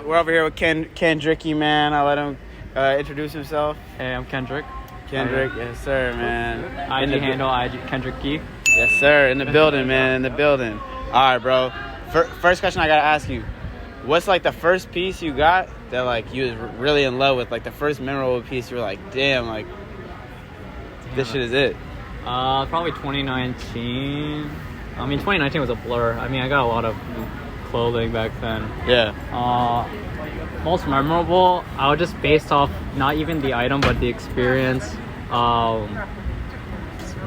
We're over here with Kendricky, man. I'll let him introduce himself. Hey, I'm Kendrick. Kendrick, yes sir, man. IG handle, Kendricky. Yes sir, in the building, man, in the building. All right, bro. First question I gotta ask you: what's like the first piece you got that like you was really in love with? Like the first memorable piece you were like, damn, like this shit is it. Probably 2019. 2019 was a blur. I got a lot of clothing back then. Yeah. Most memorable, I was just based off not even the item but the experience.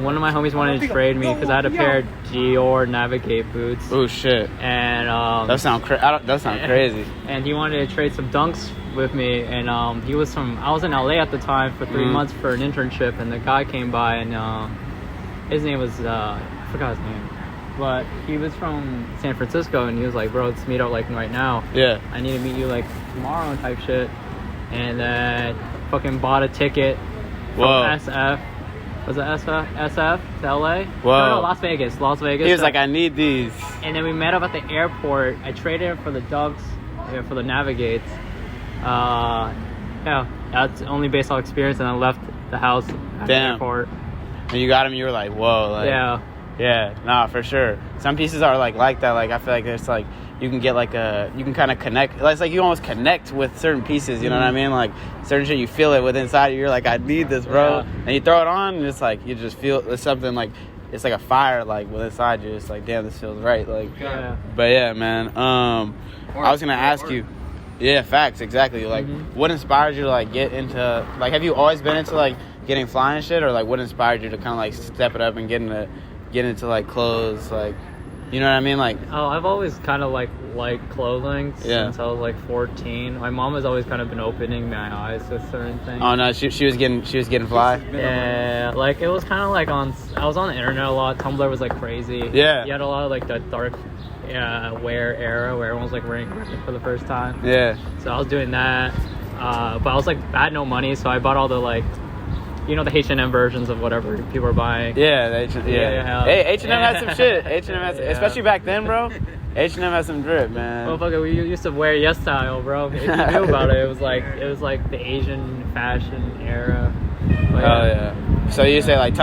One of my homies wanted to trade me because I had a pair of Dior Navigate boots. Oh shit. And that sound crazy. And he wanted to trade some Dunks with me, and I was in LA at the time for 3 months for an internship, and the guy came by, and his name was I forgot his name, but he was from San Francisco, and he was like, bro, let's meet up like right now. Yeah. I need to meet you like tomorrow type shit. And then fucking bought a ticket from SF. Was it SF to LA? Whoa. No, Las Vegas. He was like, I need these. And then we met up at the airport. I traded him for the Dunks, for the Navigates. Yeah, that's only based off experience, and I left the house at the airport. And you got him, you were like, whoa. Like, yeah, nah, for sure. Some pieces are like that. Like, I feel like it's like, you can get like you can kind of connect. It's like you almost connect with certain pieces, you know what I mean? Like, certain shit, you feel it with inside you. You're like, I need this, bro. Yeah. And you throw it on, and it's like, you just feel, it's something like, it's like a fire, like, with inside you. It's like, damn, this feels right. Like, yeah. But yeah, man. I was going to ask you. Yeah, facts, exactly. Like, what inspired you to, like, get into, like, have you always been into, like, getting fly and shit? Or, like, what inspired you to kind of, like, step it up and get into like, clothes, like, you know what I mean? Like, I've always kind of, like clothing since I was, like, 14. My mom has always kind of been opening my eyes to certain things. Oh, no, she was getting fly? Yeah, like, it was kind of, like, I was on the internet a lot. Tumblr was, like, crazy. Yeah. You had a lot of, like, the dark wear era where everyone was like wearing it for the first time. Yeah. So I was doing that, but I was like, I had no money, so I bought all the like, the H&M versions of whatever people are buying. Yeah, Hey, H&M had some shit. H&M had, especially back then, bro. H&M had some drip, man. Motherfucker, we used to wear Yes Style, bro. If you knew about it, it was like the Asian fashion era. But, yeah. So you say like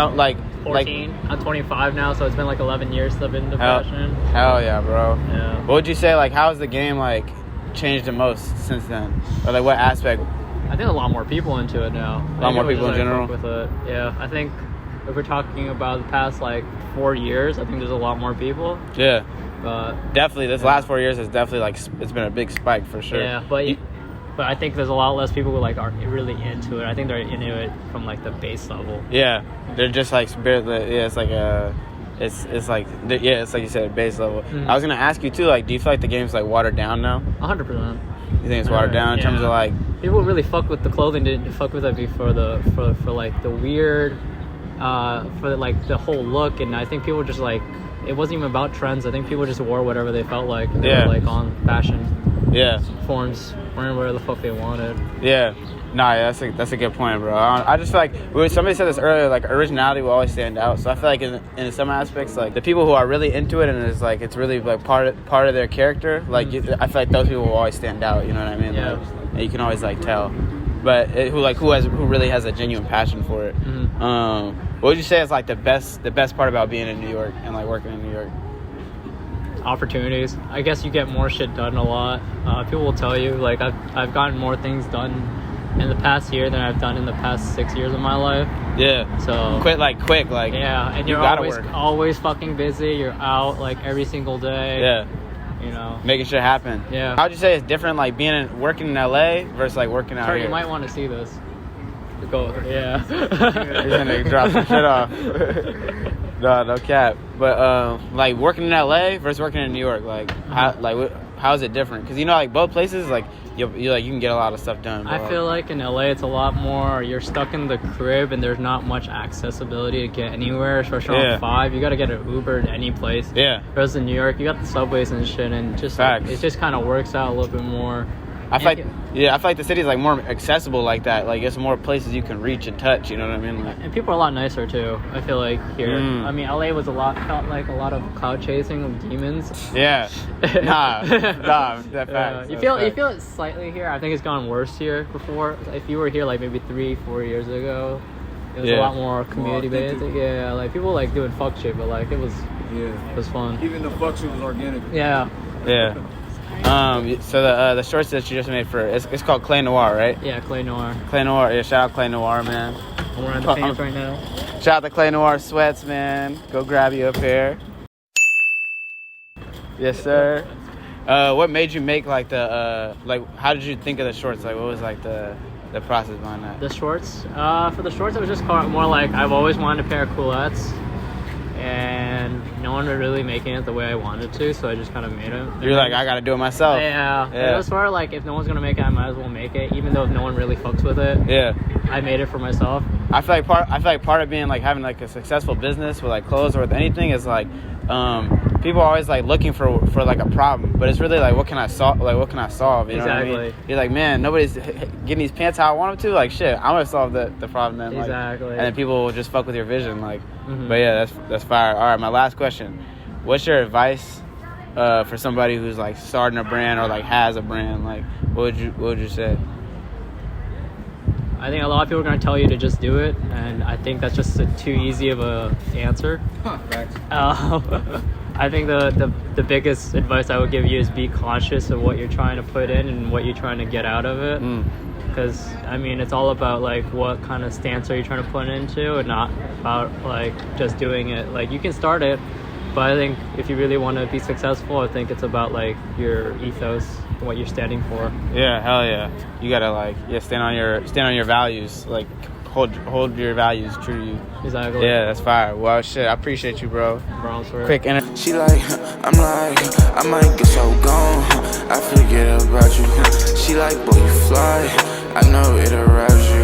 14. I'm 25 now, so it's been like 11 years since I've been into fashion. Hell yeah, bro. Yeah. What would you say, like, how's the game, like, changed the most since then? Or, like, what aspect? I think a lot more people into it now. A lot more people in general? With it. Yeah, I think if we're talking about the past, like, 4 years, I think there's a lot more people. Yeah. But definitely, this last 4 years has definitely, like, it's been a big spike, for sure. Yeah, but I think there's a lot less people who, like, are really into it. I think they're into it from, like, the base level. Yeah. They're just like it's like it's like you said, base level. I was gonna ask you too, like, do you feel like the game's like watered down now? 100%. You think it's watered down in terms of like people really fuck with the clothing, didn't fuck with it before for like the weird for like the whole look, and I think people just like it wasn't even about trends. I think people just wore whatever they felt like. They were like on fashion forms, wearing whatever the fuck they wanted. Yeah. Nah, yeah, that's a good point, bro. I just feel like somebody said this earlier, like, originality will always stand out. So I feel like in some aspects, like, the people who are really into it and it's really like part of their character, like, I feel like those people will always stand out. You know what I mean? Yeah. Like, and you can always like tell. But who really has a genuine passion for it. What would you say is like the best part about being in New York and like working in New York? Opportunities. I guess you get more shit done a lot. People will tell you, like, I've gotten more things done in the past year than I've done in the past 6 years of my life. Yeah. So quick. Yeah, and you're always fucking busy. You're out like every single day. Yeah. Making shit happen. Yeah. How'd you say it's different, like working in LA versus like working out here? You might want to see this. Go. Yeah. He's gonna drop some shit off. No cap. But like working in LA versus working in New York, like how is it different? Because like both places, like you can get a lot of stuff done. Bro. I feel like in LA it's a lot more. You're stuck in the crib and there's not much accessibility to get anywhere. Especially on 5, you got to get an Uber to any place. Yeah. Whereas in New York, you got the subways and shit, and just like, it just kind of works out a little bit more. I feel like the city's like more accessible like that. Like it's more places you can reach and touch. You know what I mean? Like, and people are a lot nicer too. I feel like here. I mean, LA was felt like a lot of cloud chasing of demons. Yeah. Nah. That fact. You feel it slightly here. I think it's gone worse here before. If you were here like maybe 3-4 years ago, it was a lot more community based. Yeah, like people like doing fuck shit, but like it was fun. Even the fuck shit was organic. Yeah. Yeah. So the shorts that you just made for it's called Clay Noir, right? Yeah, Clay Noir. Clay Noir. Yeah, shout out Clay Noir, man. I'm wearing the pants right now. Shout out to Clay Noir sweats, man. Go grab you a pair. Yes, sir. What made you make like the how did you think of the shorts? Like what was like the process behind that? The shorts? For the shorts, it was just more like I've always wanted a pair of culottes, and no one was really making it the way I wanted to, so I just kind of made them. You're like, I gotta do it myself. Yeah. It was sort of like, if no one's gonna make it, I might as well make it, even though no one really fucks with it. Yeah. I made it for myself. I feel like part of being like having like a successful business with like clothes or with anything is like people are always like looking for like a problem, but it's really like what can I solve? Like what can I solve? You know what I mean? You're like, man, nobody's getting these pants how I want them to. Like shit, I'm gonna solve the problem then. Like, exactly. And then people will just fuck with your vision. Like, but yeah, that's fire. All right, my last question: what's your advice for somebody who's like starting a brand or like has a brand? Like, what would you say? I think a lot of people are going to tell you to just do it, and I think that's just too easy of a answer. I think the biggest advice I would give you is be conscious of what you're trying to put in and what you're trying to get out of it. Because, I mean, it's all about, like, what kind of stance are you trying to put into, and not about, like, just doing it. Like, you can start it, but I think if you really want to be successful, I think it's about, like, your ethos, what you're standing for. Yeah, hell yeah. You gotta like stand on your values. Like hold your values true to you. Exactly. Yeah, that's fire. Well shit, I appreciate you, bro. Quick interview. She like, I'm like, I might get so gone. I forget about you. She like, boy, you fly. I know it'll